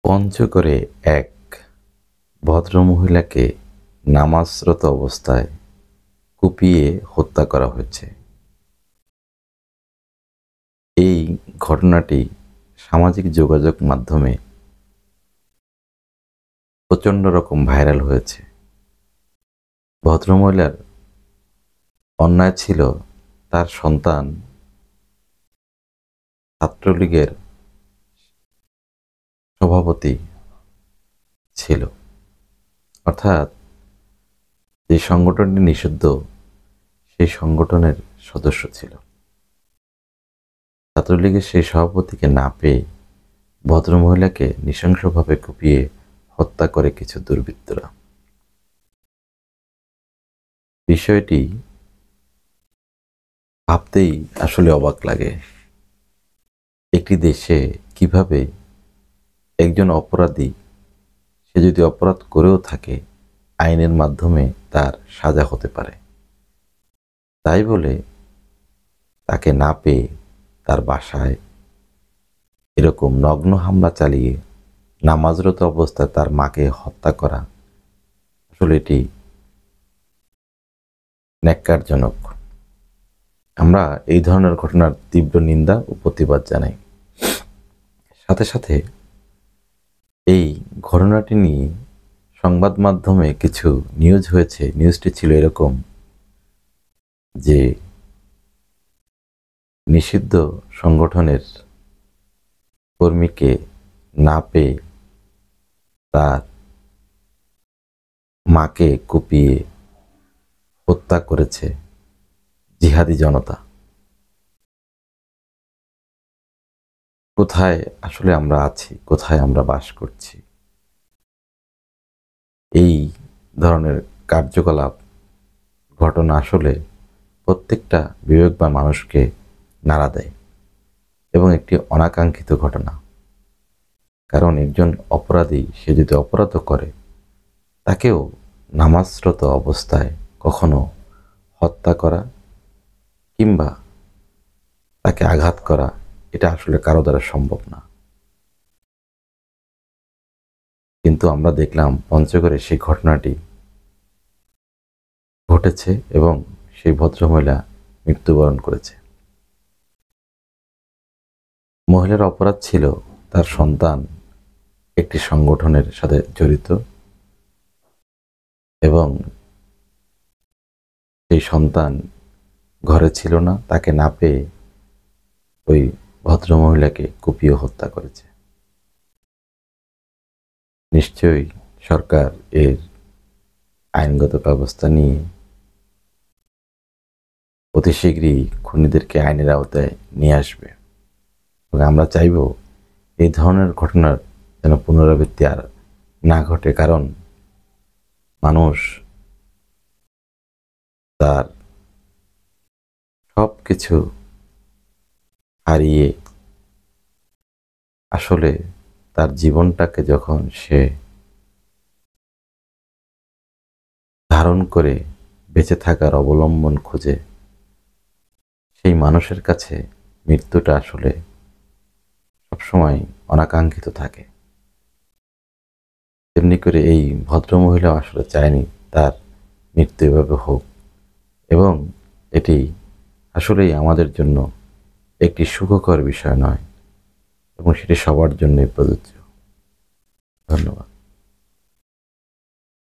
পঞ্চগড়ে এক ভদ্রমহিলাকে নামাজরত অবস্থায় কুপিয়ে হত্যা করা হয়েছে। এই ঘটনাটি সামাজিক যোগাযোগ মাধ্যমে প্রচণ্ড রকম ভাইরাল হয়েছে। ভদ্রমহিলার অন্যায় ছিল, তার সন্তান ছাত্রলীগের সভাপতি ছিল, অর্থাৎ যে সংগঠনটি নিষিদ্ধ সেই সংগঠনের সদস্য ছিল। ছাত্রলীগের সেই সভাপতিকে না পেয়ে ভদ্রমহিলাকে নৃশংসভাবে কুপিয়ে হত্যা করে কিছু দুর্বৃত্তরা। বিষয়টি ভাবতেই আসলে অবাক লাগে। একটি দেশে কিভাবে একজন অপরাধী, সে যদি অপরাধ করেও থাকে, আইনের মাধ্যমে তার সাজা হতে পারে, তাই বলে তাকে না পেয়ে তার বাসায় এরকম নগ্ন হামলা চালিয়ে নামাজরত অবস্থায় তার মাকে হত্যা করা আসলে এটি ন্যাক্কারজনক। আমরা এই ধরনের ঘটনার তীব্র নিন্দা ও প্রতিবাদ জানাই। সাথে সাথে এই ঘটনাটি নিয়ে সংবাদ মাধ্যমে কিছু নিউজ হয়েছে। নিউজটি ছিল এরকম যে নিষিদ্ধ সংগঠনের কর্মীকে না পেয়ে তার মাকে কুপিয়ে হত্যা করেছে জিহাদি জনতা। কোথায় আসলে আমরা আছি, কোথায় আমরা বাস করছি? এই ধরনের কার্যকলাপ, ঘটনা আসলে প্রত্যেকটা বিবেকবান মানুষকে নাড়া দেয় এবং একটি অনাকাঙ্ক্ষিত ঘটনা। কারণ একজন অপরাধী, সে যদি অপরাধ করে, তাকেও নামাজরত অবস্থায় কখনো হত্যা করা কিংবা তাকে আঘাত করা, এটা আসলে কারো দ্বারা সম্ভব না। কিন্তু আমরা দেখলাম পঞ্চগড়ে সেই ঘটনাটি ঘটেছে এবং সেই ভদ্রমহিলা মৃত্যুবরণ করেছে। মহিলার অপরাধ ছিল তার সন্তান একটি সংগঠনের সাথে জড়িত এবং সেই সন্তান ঘরে ছিল না, তাকে না পেয়ে ওই ভদ্রমহিলাকে কুপিয়ে হত্যা করেছে। নিশ্চয়ই সরকার এর আইনগত ব্যবস্থা নিয়ে অতি শীঘ্রই খুনিদেরকে আইনের আওতায় নিয়ে আসবে এবং আমরা চাইব এই ধরনের ঘটনার যেন পুনরাবৃত্তি আর না ঘটে। কারণ মানুষ তার সব কিছু হারিয়ে আসলে তার জীবনটাকে যখন সে ধারণ করে বেঁচে থাকার অবলম্বন খুঁজে, সেই মানুষের কাছে মৃত্যুটা আসলে সবসময় অনাকাঙ্ক্ষিত থাকে। তেমনি করে এই ভদ্রমহিলা আসলে চায়নি তার মৃত্যু এভাবে হোক এবং এটি আসলেই আমাদের জন্য একটি সুখকর বিষয় নয় এবং সেটি সবার জন্যই প্রযোজ্য। ধন্যবাদ।